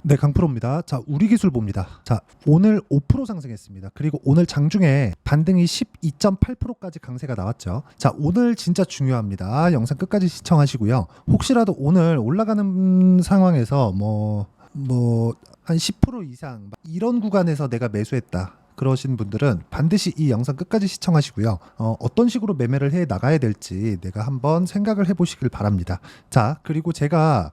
네, 강프로입니다. 자, 우리 기술 봅니다. 자, 오늘 5% 상승했습니다. 그리고 오늘 장중에 반등이 12.8%까지 강세가 나왔죠. 자, 오늘 진짜 중요합니다. 영상 끝까지 시청하시고요. 혹시라도 오늘 올라가는 상황에서 한 10% 이상 이런 구간에서 내가 매수했다, 그러신 분들은 반드시 이 영상 끝까지 시청하시고요. 어떤 식으로 매매를 해 나가야 될지 내가 한번 생각을 해보시길 바랍니다. 자, 그리고 제가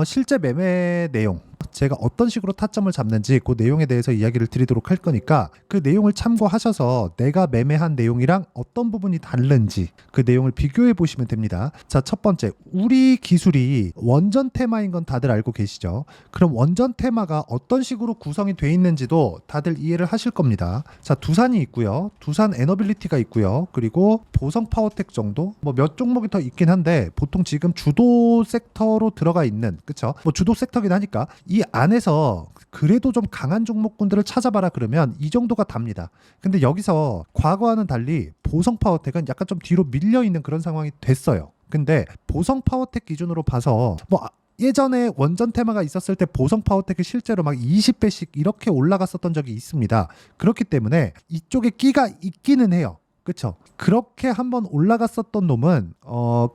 실제 매매 내용, 제가 어떤 식으로 타점을 잡는지 그 내용에 대해서 이야기를 드리도록 할 거니까 그 내용을 참고하셔서 내가 매매한 내용이랑 어떤 부분이 다른지 그 내용을 비교해 보시면 됩니다. 자, 첫 번째, 우리 기술이 원전 테마인 건 다들 알고 계시죠? 그럼 원전 테마가 어떤 식으로 구성이 돼 있는지도 다들 이해를 하실 겁니다. 자, 두산이 있고요. 두산 에너빌리티가 있고요. 그리고 보성 파워텍 정도? 몇 종목이 더 있긴 한데 보통 지금 주도 섹터로 들어가 있는, 그쵸? 주도 섹터긴 하니까 이 안에서 그래도 좀 강한 종목군들을 찾아봐라 그러면 이 정도가 답니다. 근데 여기서 과거와는 달리 보성 파워텍은 약간 좀 뒤로 밀려 있는 그런 상황이 됐어요. 근데 보성 파워텍 기준으로 봐서 예전에 원전 테마가 있었을 때 보성 파워텍이 실제로 막 20배씩 이렇게 올라갔었던 적이 있습니다. 그렇기 때문에 이쪽에 끼가 있기는 해요. 그쵸? 그렇게 한번 올라갔었던 놈은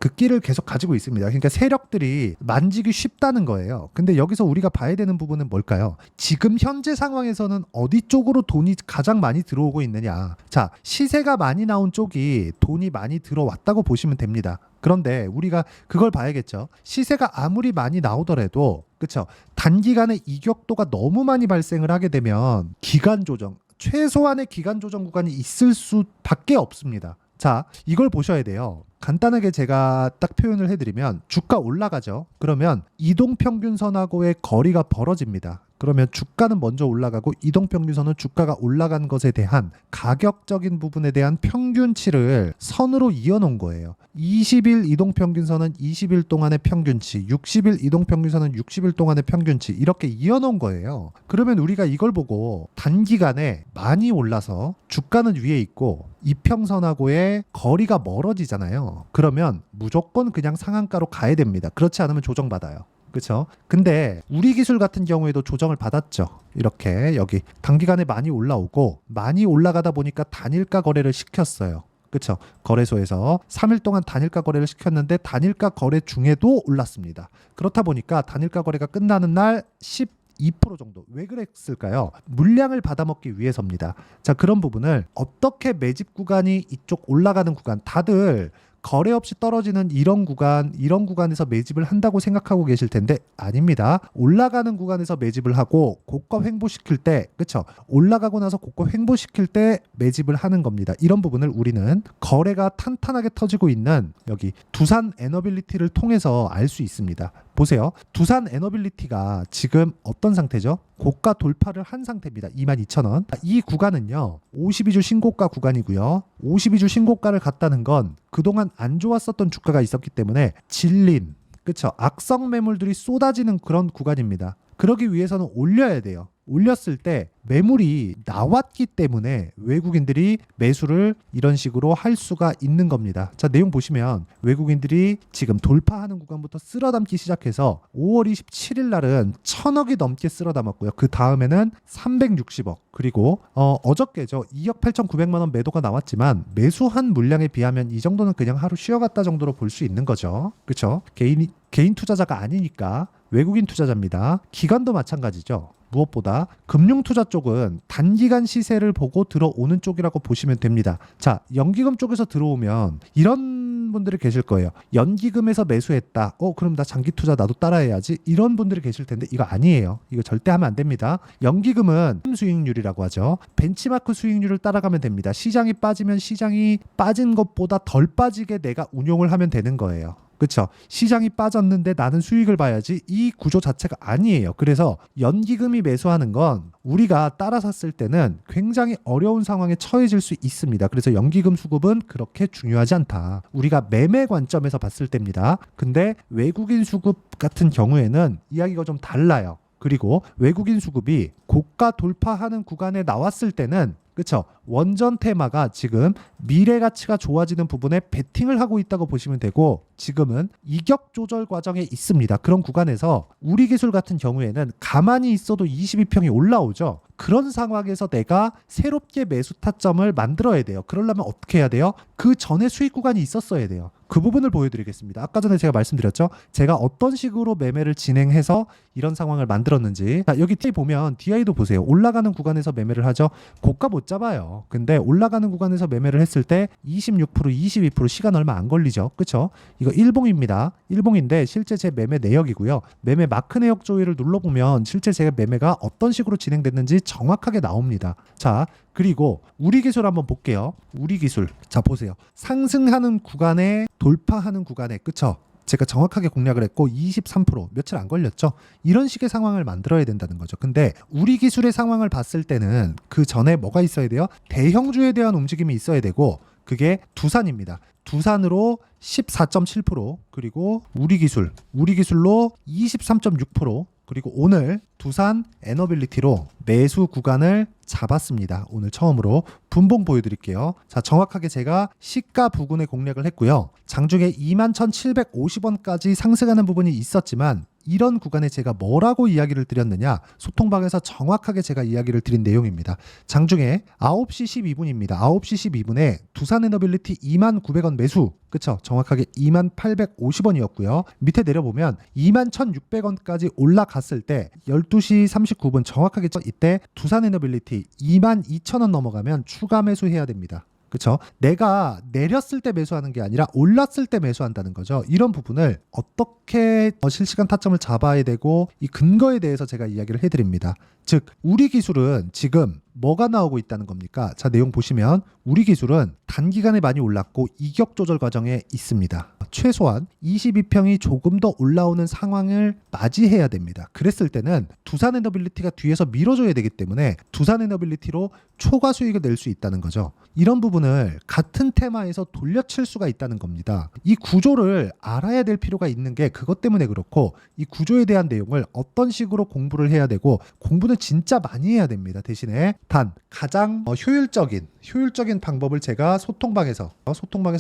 그 끼를 계속 가지고 있습니다. 그러니까 세력들이 만지기 쉽다는 거예요. 근데 여기서 우리가 봐야 되는 부분은 뭘까요? 지금 현재 상황에서는 어디 쪽으로 돈이 가장 많이 들어오고 있느냐. 자, 시세가 많이 나온 쪽이 돈이 많이 들어왔다고 보시면 됩니다. 그런데 우리가 그걸 봐야겠죠. 시세가 아무리 많이 나오더라도, 그쵸? 단기간에 이격도가 너무 많이 발생을 하게 되면 기간 조정, 최소한의 기간 조정 구간이 있을 수밖에 없습니다. 자, 이걸 보셔야 돼요. 간단하게 제가 딱 표현을 해드리면 주가 올라가죠. 그러면 이동평균선하고의 거리가 벌어집니다. 그러면 주가는 먼저 올라가고 이동평균선은 주가가 올라간 것에 대한 가격적인 부분에 대한 평균치를 선으로 이어놓은 거예요. 20일 이동평균선은 20일 동안의 평균치, 60일 이동평균선은 60일 동안의 평균치, 이렇게 이어놓은 거예요. 그러면 우리가 이걸 보고 단기간에 많이 올라서 주가는 위에 있고 이평선하고의 거리가 멀어지잖아요. 그러면 무조건 그냥 상한가로 가야 됩니다. 그렇지 않으면 조정받아요. 그렇죠? 근데 우리 기술 같은 경우에도 조정을 받았죠. 이렇게 여기 단기간에 많이 올라오고 많이 올라가다 보니까 단일가 거래를 시켰어요. 그렇죠? 거래소에서 3일 동안 단일가 거래를 시켰는데 단일가 거래 중에도 올랐습니다. 그렇다 보니까 단일가 거래가 끝나는 날 2% 정도. 왜 그랬을까요? 물량을 받아먹기 위해서입니다. 자, 그런 부분을 어떻게 매집 구간이 이쪽 올라가는 구간, 다들 거래 없이 떨어지는 이런 구간에서 매집을 한다고 생각하고 계실 텐데 아닙니다. 올라가는 구간에서 매집을 하고 고가 횡보시킬 때, 그쵸? 올라가고 나서 고가 횡보시킬 때 매집을 하는 겁니다. 이런 부분을 우리는 거래가 탄탄하게 터지고 있는 여기 두산 에너빌리티를 통해서 알 수 있습니다. 보세요. 두산 에너빌리티가 지금 어떤 상태죠? 고가 돌파를 한 상태입니다. 22,000원. 이 구간은요, 52주 신고가 구간이고요. 52주 신고가를 갔다는 건 그동안 안 좋았었던 주가가 있었기 때문에 질린, 그쵸? 악성 매물들이 쏟아지는 그런 구간입니다. 그러기 위해서는 올려야 돼요. 올렸을 때 매물이 나왔기 때문에 외국인들이 매수를 이런 식으로 할 수가 있는 겁니다. 자, 내용 보시면 외국인들이 지금 돌파하는 구간부터 쓸어담기 시작해서 5월 27일 날은 1,000억이 넘게 쓸어담았고요. 그 다음에는 360억, 그리고 어저께죠. 2억 8,900만 원 매도가 나왔지만 매수한 물량에 비하면 이 정도는 그냥 하루 쉬어갔다 정도로 볼 수 있는 거죠. 그렇죠? 개인 투자자가 아니니까 외국인 투자자입니다. 기관도 마찬가지죠. 무엇보다 금융투자 쪽은 단기간 시세를 보고 들어오는 쪽이라고 보시면 됩니다. 자, 연기금 쪽에서 들어오면 이런 분들이 계실 거예요. 연기금에서 매수했다. 그럼 나 장기 투자 나도 따라해야지. 이런 분들이 계실 텐데 이거 아니에요. 이거 절대 하면 안 됩니다. 연기금은 수익률이라고 하죠. 벤치마크 수익률을 따라가면 됩니다. 시장이 빠지면 시장이 빠진 것보다 덜 빠지게 내가 운용을 하면 되는 거예요. 그렇죠? 시장이 빠졌는데 나는 수익을 봐야지, 이 구조 자체가 아니에요. 그래서 연기금이 매수하는 건 우리가 따라 샀을 때는 굉장히 어려운 상황에 처해질 수 있습니다. 그래서 연기금 수급은 그렇게 중요하지 않다. 우리가 매매 관점에서 봤을 때입니다. 근데 외국인 수급 같은 경우에는 이야기가 좀 달라요. 그리고 외국인 수급이 고가 돌파하는 구간에 나왔을 때는, 그쵸? 원전 테마가 지금 미래 가치가 좋아지는 부분에 베팅을 하고 있다고 보시면 되고, 지금은 이격 조절 과정에 있습니다. 그런 구간에서 우리 기술 같은 경우에는 가만히 있어도 22평이 올라오죠. 그런 상황에서 내가 새롭게 매수 타점을 만들어야 돼요. 그러려면 어떻게 해야 돼요? 그 전에 수익 구간이 있었어야 돼요. 그 부분을 보여드리겠습니다. 아까 전에 제가 말씀드렸죠. 제가 어떤 식으로 매매를 진행해서 이런 상황을 만들었는지. 자, 여기 DI 보면 DI도 보세요. 올라가는 구간에서 매매를 하죠. 고가 못 잡아요. 근데 올라가는 구간에서 매매를 했을 때 26%, 22% 시간 얼마 안 걸리죠. 그쵸? 이거 일봉입니다. 일봉인데 실제 제 매매 내역이고요. 매매 마크 내역 조회를 눌러보면 실제 제가 매매가 어떤 식으로 진행됐는지 정확하게 나옵니다. 자, 그리고 우리 기술 한번 볼게요. 우리 기술. 자, 보세요. 상승하는 구간에 돌파하는 구간에, 그쵸? 제가 정확하게 공략을 했고 23% 며칠 안 걸렸죠. 이런 식의 상황을 만들어야 된다는 거죠. 근데 우리 기술의 상황을 봤을 때는 그 전에 뭐가 있어야 돼요? 대형주에 대한 움직임이 있어야 되고, 그게 두산입니다. 두산으로 14.7%, 그리고 우리 기술로 23.6%, 그리고 오늘 두산 에너빌리티로 매수 구간을 잡았습니다. 오늘 처음으로 분봉 보여드릴게요. 자, 정확하게 제가 시가 부근에 공략을 했고요. 장중에 21,750원까지 상승하는 부분이 있었지만, 이런 구간에 제가 뭐라고 이야기를 드렸느냐, 소통방에서 정확하게 제가 이야기를 드린 내용입니다. 장중에 9시 12분입니다. 9시 12분에 두산에너빌리티 29,000원 매수, 그쵸? 정확하게 28,850원이었고요. 밑에 내려보면 21,600원까지 올라갔을 때 12시 39분 정확하게 이때 두산에너빌리티 22,000원 넘어가면 추가 매수해야 됩니다. 그쵸? 내가 내렸을 때 매수하는 게 아니라 올랐을 때 매수한다는 거죠. 이런 부분을 어떻게 실시간 타점을 잡아야 되고, 이 근거에 대해서 제가 이야기를 해드립니다. 즉, 우리 기술은 지금 뭐가 나오고 있다는 겁니까? 자, 내용 보시면 우리 기술은 단기간에 많이 올랐고 이격 조절 과정에 있습니다. 최소한 22평이 조금 더 올라오는 상황을 맞이해야 됩니다. 그랬을 때는 두산에너빌리티가 뒤에서 밀어줘야 되기 때문에 두산에너빌리티로 초과 수익을 낼 수 있다는 거죠. 이런 부분을 같은 테마에서 돌려칠 수가 있다는 겁니다. 이 구조를 알아야 될 필요가 있는 게 그것 때문에 그렇고, 이 구조에 대한 내용을 어떤 식으로 공부를 해야 되고, 공부는 진짜 많이 해야 됩니다. 대신에 단 가장 효율적인 방법을 제가 소통방에서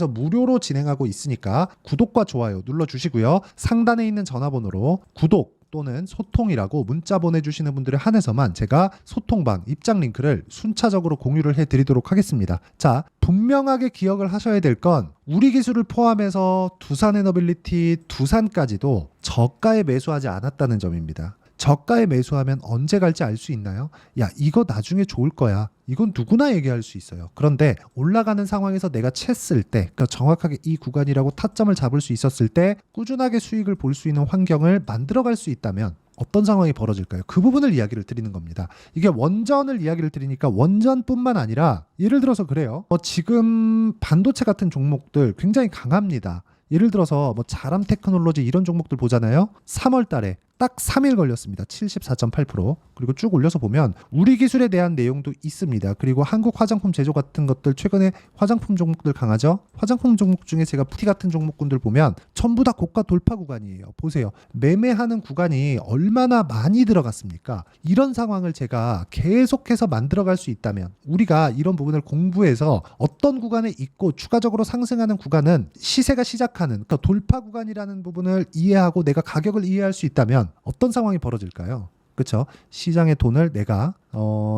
무료로 진행하고 있으니까 구독과 좋아요 눌러주시고요. 상단에 있는 전화번호로 구독 또는 소통이라고 문자 보내주시는 분들에 한해서만 제가 소통방 입장 링크를 순차적으로 공유를 해드리도록 하겠습니다. 자, 분명하게 기억을 하셔야 될 건 우리 기술을 포함해서 두산에너빌리티, 두산까지도 저가에 매수하지 않았다는 점입니다. 저가에 매수하면 언제 갈지 알 수 있나요? 야, 이거 나중에 좋을 거야. 이건 누구나 얘기할 수 있어요. 그런데 올라가는 상황에서 내가 챘을 때, 그러니까 정확하게 이 구간이라고 타점을 잡을 수 있었을 때 꾸준하게 수익을 볼 수 있는 환경을 만들어갈 수 있다면 어떤 상황이 벌어질까요? 그 부분을 이야기를 드리는 겁니다. 이게 원전을 이야기를 드리니까 원전뿐만 아니라, 예를 들어서 그래요. 지금 반도체 같은 종목들 굉장히 강합니다. 예를 들어서 자람 테크놀로지 이런 종목들 보잖아요. 3월 달에 딱 3일 걸렸습니다. 74.8%. 그리고 쭉 올려서 보면 우리 기술에 대한 내용도 있습니다. 그리고 한국 화장품 제조 같은 것들, 최근에 화장품 종목들 강하죠. 화장품 종목 중에 제가 푸티 같은 종목군들 보면 전부 다 고가 돌파 구간이에요. 보세요. 매매하는 구간이 얼마나 많이 들어갔습니까? 이런 상황을 제가 계속해서 만들어갈 수 있다면, 우리가 이런 부분을 공부해서 어떤 구간에 있고 추가적으로 상승하는 구간은 시세가 시작하는, 그러니까 돌파 구간이라는 부분을 이해하고 내가 가격을 이해할 수 있다면 어떤 상황이 벌어질까요? 그렇죠? 시장의 돈을 내가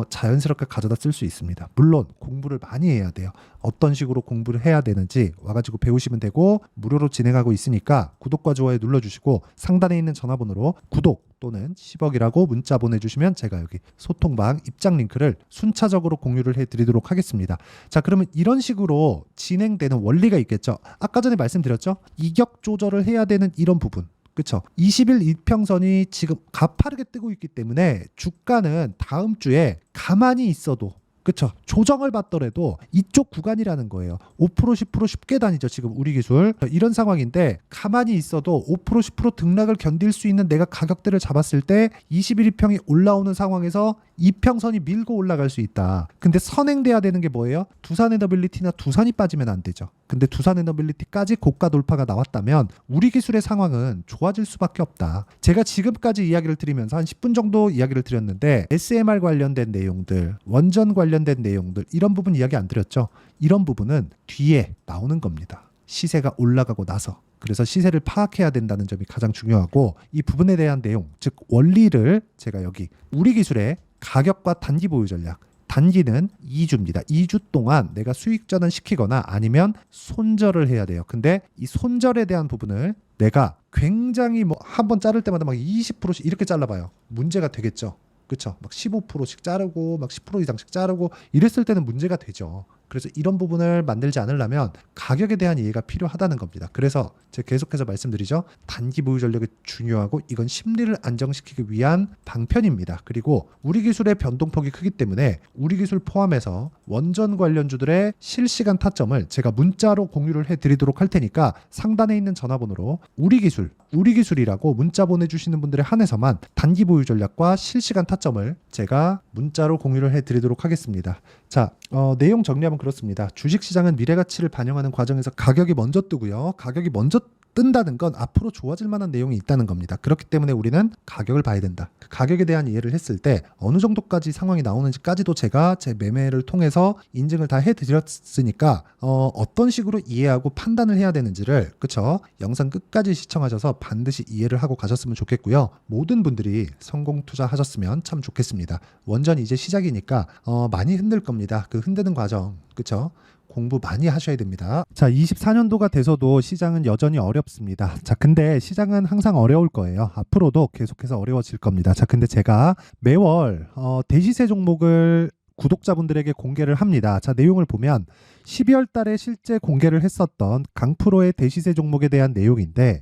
자연스럽게 가져다 쓸 수 있습니다. 물론 공부를 많이 해야 돼요. 어떤 식으로 공부를 해야 되는지 와가지고 배우시면 되고, 무료로 진행하고 있으니까 구독과 좋아요 눌러주시고, 상단에 있는 전화번호로 구독 또는 10억이라고 문자 보내주시면 제가 여기 소통방 입장 링크를 순차적으로 공유를 해드리도록 하겠습니다. 자, 그러면 이런 식으로 진행되는 원리가 있겠죠. 아까 전에 말씀드렸죠. 이격 조절을 해야 되는 이런 부분. 그쵸? 20일 이평선이 지금 가파르게 뜨고 있기 때문에 주가는 다음 주에 가만히 있어도, 그쵸? 조정을 받더라도 이쪽 구간이라는 거예요. 5%, 10% 쉽게 다니죠. 지금 우리 기술. 이런 상황인데 가만히 있어도 5%, 10% 등락을 견딜 수 있는 내가 가격대를 잡았을 때 21일평이 올라오는 상황에서 이평선이 밀고 올라갈 수 있다. 근데 선행돼야 되는 게 뭐예요? 두산 에너빌리티나 두산이 빠지면 안 되죠. 근데 두산 에너빌리티까지 고가 돌파가 나왔다면 우리 기술의 상황은 좋아질 수밖에 없다. 제가 지금까지 이야기를 드리면서 한 10분 정도 이야기를 드렸는데 SMR 관련된 내용들, 원전 관련된 내용들 이런 부분 이야기 안 드렸죠. 이런 부분은 뒤에 나오는 겁니다. 시세가 올라가고 나서. 그래서 시세를 파악해야 된다는 점이 가장 중요하고 이 부분에 대한 내용, 즉 원리를 제가 여기 우리 기술의 가격과 단기 보유 전략, 단기는 2주입니다. 2주 동안 내가 수익 전환 시키거나 아니면 손절을 해야 돼요. 근데 이 손절에 대한 부분을 내가 굉장히 뭐 한 번 자를 때마다 막 20%씩 이렇게 잘라봐요. 문제가 되겠죠. 그렇죠. 막 15%씩 자르고 막 10% 이상씩 자르고 이랬을 때는 문제가 되죠. 그래서 이런 부분을 만들지 않으려면 가격에 대한 이해가 필요하다는 겁니다. 그래서 제가 계속해서 말씀드리죠. 단기 보유 전략이 중요하고 이건 심리를 안정시키기 위한 방편입니다. 그리고 우리 기술의 변동폭이 크기 때문에 우리 기술 포함해서 원전 관련주들의 실시간 타점을 제가 문자로 공유를 해드리도록 할 테니까 상단에 있는 전화번호로 우리 기술이라고 문자 보내주시는 분들에 한해서만 단기 보유 전략과 실시간 타점을 제가 문자로 공유를 해드리도록 하겠습니다. 자, 내용 정리하면 그렇습니다. 주식시장은 미래가치를 반영하는 과정에서 가격이 먼저 뜨고요. 가격이 먼저 뜬다는 건 앞으로 좋아질 만한 내용이 있다는 겁니다. 그렇기 때문에 우리는 가격을 봐야 된다. 그 가격에 대한 이해를 했을 때 어느 정도까지 상황이 나오는지까지도 제가 제 매매를 통해서 인증을 다 해드렸으니까 어떤 식으로 이해하고 판단을 해야 되는지를 그쵸? 영상 끝까지 시청하셔서 반드시 이해를 하고 가셨으면 좋겠고요. 모든 분들이 성공 투자하셨으면 참 좋겠습니다. 원전이 이제 시작이니까 많이 흔들 겁니다. 그 흔드는 과정 그쵸? 공부 많이 하셔야 됩니다. 자, 24년도가 돼서도 시장은 여전히 어렵습니다. 자, 근데 시장은 항상 어려울 거예요. 앞으로도 계속해서 어려워질 겁니다. 자, 근데 제가 매월 대시세 종목을 구독자분들에게 공개를 합니다. 자, 내용을 보면 12월 달에 실제 공개를 했었던 강프로의 대시세 종목에 대한 내용인데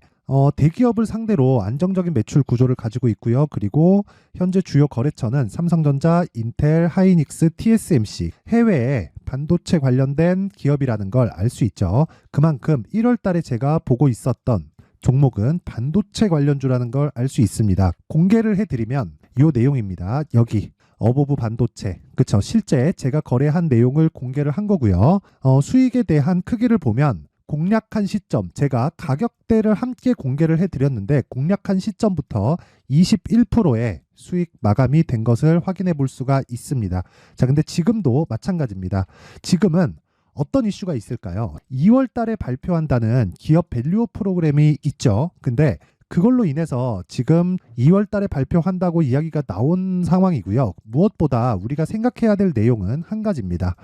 대기업을 상대로 안정적인 매출 구조를 가지고 있고요. 그리고 현재 주요 거래처는 삼성전자, 인텔, 하이닉스, TSMC, 해외에 반도체 관련된 기업이라는 걸 알 수 있죠. 그만큼 1월 달에 제가 보고 있었던 종목은 반도체 관련주라는 걸 알 수 있습니다. 공개를 해드리면 이 내용입니다. 여기 어보브 반도체, 그쵸? 실제 제가 거래한 내용을 공개를 한 거고요. 수익에 대한 크기를 보면 공략한 시점, 제가 가격대를 함께 공개를 해드렸는데 공략한 시점부터 21%의 수익 마감이 된 것을 확인해 볼 수가 있습니다. 자, 근데 지금도 마찬가지입니다. 지금은 어떤 이슈가 있을까요? 2월 달에 발표한다는 기업 밸류업 프로그램이 있죠. 근데 그걸로 인해서 지금 2월 달에 발표한다고 이야기가 나온 상황이고요. 무엇보다 우리가 생각해야 될 내용은 한 가지입니다.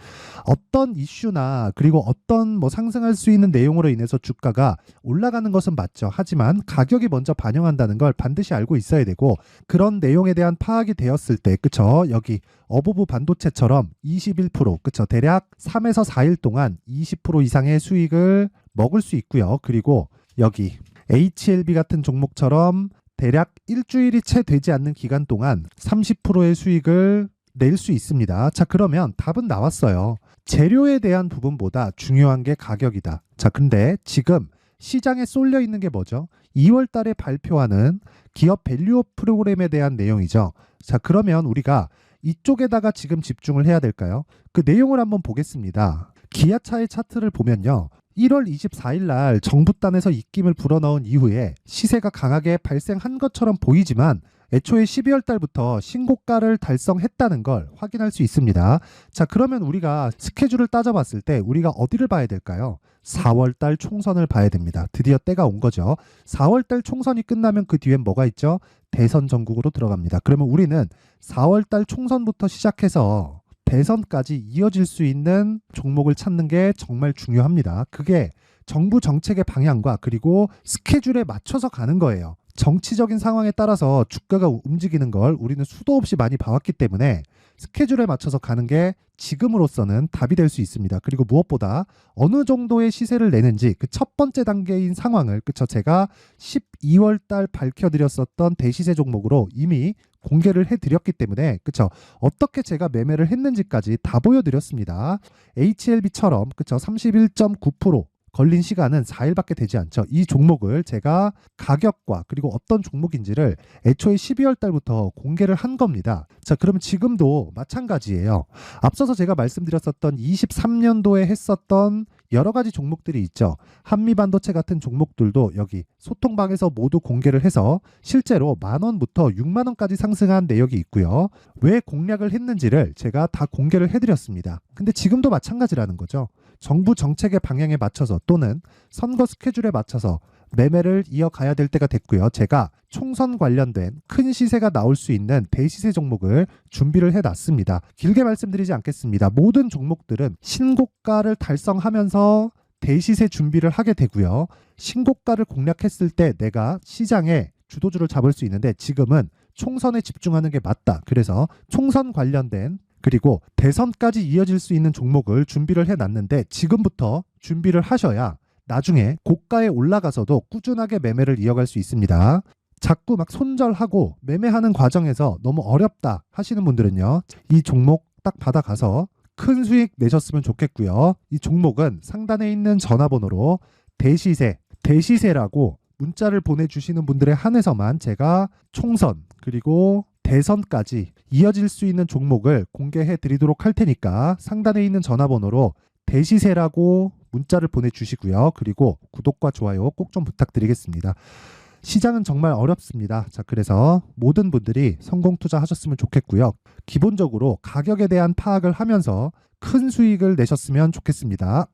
어떤 이슈나 그리고 어떤 상승할 수 있는 내용으로 인해서 주가가 올라가는 것은 맞죠. 하지만 가격이 먼저 반영한다는 걸 반드시 알고 있어야 되고 그런 내용에 대한 파악이 되었을 때 그쵸? 여기 어보브 반도체처럼 21% 그쵸? 대략 3에서 4일 동안 20% 이상의 수익을 먹을 수 있고요. 그리고 여기 HLB 같은 종목처럼 대략 일주일이 채 되지 않는 기간 동안 30%의 수익을 낼 수 있습니다. 자, 그러면 답은 나왔어요. 재료에 대한 부분보다 중요한 게 가격이다. 자, 근데 지금 시장에 쏠려 있는 게 뭐죠? 2월 달에 발표하는 기업 밸류업 프로그램에 대한 내용이죠. 자, 그러면 우리가 이쪽에다가 지금 집중을 해야 될까요? 그 내용을 한번 보겠습니다. 기아차의 차트를 보면요. 1월 24일 날 정부단에서 입김을 불어넣은 이후에 시세가 강하게 발생한 것처럼 보이지만 애초에 12월 달부터 신고가를 달성했다는 걸 확인할 수 있습니다. 자, 그러면 우리가 스케줄을 따져봤을 때 우리가 어디를 봐야 될까요? 4월 달 총선을 봐야 됩니다. 드디어 때가 온 거죠. 4월 달 총선이 끝나면 그 뒤엔 뭐가 있죠? 대선 전국으로 들어갑니다. 그러면 우리는 4월 달 총선부터 시작해서 대선까지 이어질 수 있는 종목을 찾는 게 정말 중요합니다. 그게 정부 정책의 방향과 그리고 스케줄에 맞춰서 가는 거예요. 정치적인 상황에 따라서 주가가 움직이는 걸 우리는 수도 없이 많이 봐왔기 때문에 스케줄에 맞춰서 가는 게 지금으로서는 답이 될 수 있습니다. 그리고 무엇보다 어느 정도의 시세를 내는지 그 첫 번째 단계인 상황을 그쵸? 제가 12월 달 밝혀드렸었던 대시세 종목으로 이미 공개를 해드렸기 때문에 그쵸? 어떻게 제가 매매를 했는지까지 다 보여드렸습니다. HLB처럼 그쵸? 31.9% 걸린 시간은 4일밖에 되지 않죠. 이 종목을 제가 가격과 그리고 어떤 종목인지를 애초에 12월 달부터 공개를 한 겁니다. 자, 그러면 지금도 마찬가지예요. 앞서서 제가 말씀드렸었던 23년도에 했었던 여러 가지 종목들이 있죠. 한미반도체 같은 종목들도 여기 소통방에서 모두 공개를 해서 실제로 10,000원부터 60,000원까지 상승한 내역이 있고요. 왜 공략을 했는지를 제가 다 공개를 해드렸습니다. 근데 지금도 마찬가지라는 거죠. 정부 정책의 방향에 맞춰서 또는 선거 스케줄에 맞춰서 매매를 이어가야 될 때가 됐고요. 제가 총선 관련된 큰 시세가 나올 수 있는 대시세 종목을 준비를 해놨습니다. 길게 말씀드리지 않겠습니다. 모든 종목들은 신고가를 달성하면서 대시세 준비를 하게 되고요. 신고가를 공략했을 때 내가 시장에 주도주를 잡을 수 있는데 지금은 총선에 집중하는 게 맞다. 그래서 총선 관련된 그리고 대선까지 이어질 수 있는 종목을 준비를 해놨는데 지금부터 준비를 하셔야 나중에 고가에 올라가서도 꾸준하게 매매를 이어갈 수 있습니다. 자꾸 막 손절하고 매매하는 과정에서 너무 어렵다 하시는 분들은요. 이 종목 딱 받아가서 큰 수익 내셨으면 좋겠고요. 이 종목은 상단에 있는 전화번호로 대시세라고 문자를 보내주시는 분들에 한해서만 제가 총선 그리고 대선까지 이어질 수 있는 종목을 공개해 드리도록 할 테니까 상단에 있는 전화번호로 대시세라고 문자를 보내주시고요. 그리고 구독과 좋아요 꼭 좀 부탁드리겠습니다. 시장은 정말 어렵습니다. 자, 그래서 모든 분들이 성공 투자하셨으면 좋겠고요. 기본적으로 가격에 대한 파악을 하면서 큰 수익을 내셨으면 좋겠습니다.